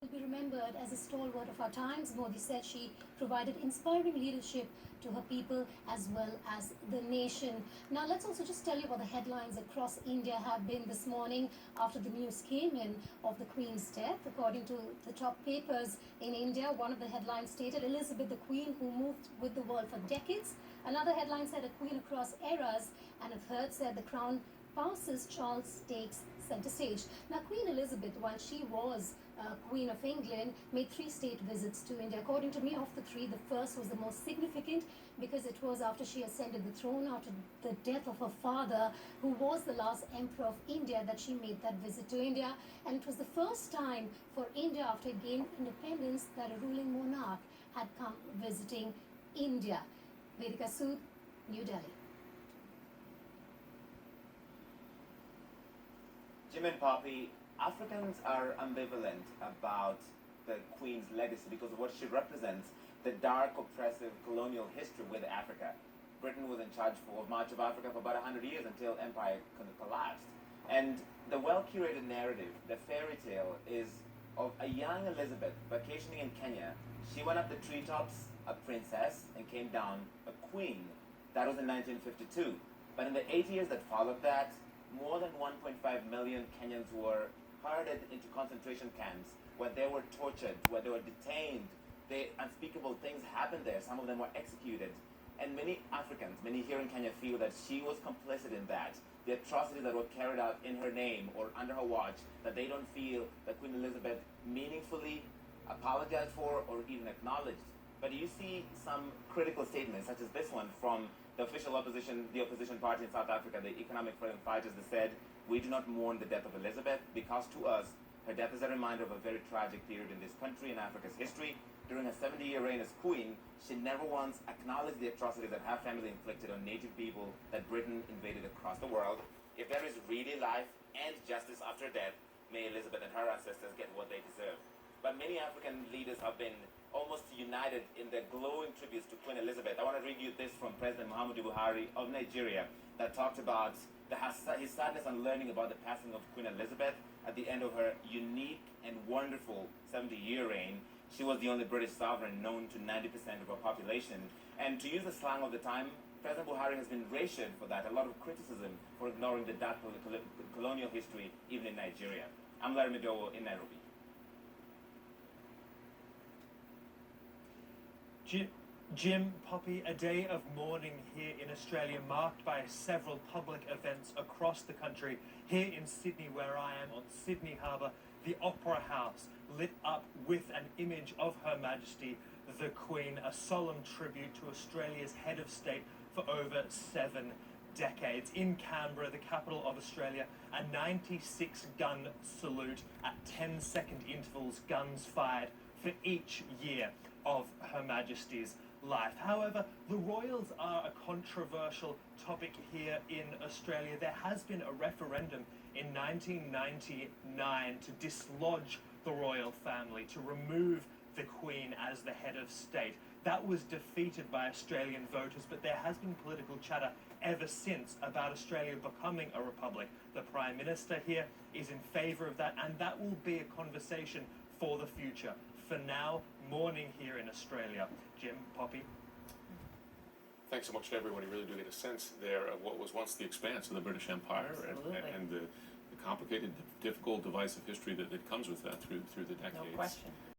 Will be remembered as a stalwart of our times. Modi said she provided inspiring leadership to her people as well as the nation. Now, let's also just tell you what the headlines across India have been this morning after the news came in of the Queen's death. According to the top papers in India, one of the headlines stated Elizabeth the Queen who moved with the world for decades. Another headline said a queen across eras, and a third said the crown passes, Charles takes center stage. Now, Queen Elizabeth, while she was Queen of England, made 3 state visits to India. According to me, of the 3, the first was the most significant because it was after she ascended the throne, after the death of her father, who was the last emperor of India, that she made that visit to India. And it was the first time for India after it gained independence that a ruling monarch had come visiting India. Vedika Sood, New Delhi. Jim and Poppy, Africans are ambivalent about the Queen's legacy because of what she represents, the dark, oppressive colonial history with Africa. Britain was in charge of much of Africa for about 100 years until empire collapsed. And the well-curated narrative, the fairy tale, is of a young Elizabeth vacationing in Kenya. She went up the treetops, a princess, and came down a queen. That was in 1952. But in the 8 years that followed that, more than 1.5 million Kenyans were herded into concentration camps where they were tortured, where they were detained. Unspeakable things happened there. Some of them were executed. And many Africans, many here in Kenya, feel that she was complicit in that. The atrocities that were carried out in her name or under her watch, that they don't feel that Queen Elizabeth meaningfully apologized for or even acknowledged. But you see some critical statements, such as this one from the official opposition, the opposition party in South Africa, the Economic Freedom Fighters, that said, "We do not mourn the death of Elizabeth because to us, her death is a reminder of a very tragic period in this country and Africa's history. During her 70-year reign as queen, she never once acknowledged the atrocities that her family inflicted on native people that Britain invaded across the world. If there is really life and justice after death, may Elizabeth and her ancestors get what they deserve." But many African leaders have been almost united in their glowing tributes to Queen Elizabeth. I want to read you this from President Muhammadu Buhari of Nigeria that talked about his sadness on learning about the passing of Queen Elizabeth at the end of her unique and wonderful 70-year reign. She was the only British sovereign known to 90% of her population. And to use the slang of the time, President Buhari has been racialized for that, a lot of criticism for ignoring the dark colonial history even in Nigeria. I'm Larry Medowo in Nairobi. Jim, Poppy, a day of mourning here in Australia marked by several public events across the country. Here in Sydney, where I am on Sydney Harbour, the Opera House lit up with an image of Her Majesty the Queen, a solemn tribute to Australia's head of state for over 7 decades. In Canberra, the capital of Australia, a 96-gun salute at 10-second intervals, guns fired for each year of Her Majesty's life. However, the royals are a controversial topic here in Australia. There has been a referendum in 1999 to dislodge the royal family, to remove the Queen as the head of state. That was defeated by Australian voters, but there has been political chatter ever since about Australia becoming a republic. The Prime Minister here is in favour of that, and that will be a conversation for the future. For now, mourning here in Australia. Jim, Poppy. Thanks so much to everyone. You really do get a sense there of what was once the expanse of the British Empire and the complicated, difficult, divisive history that comes with that through the decades. No question.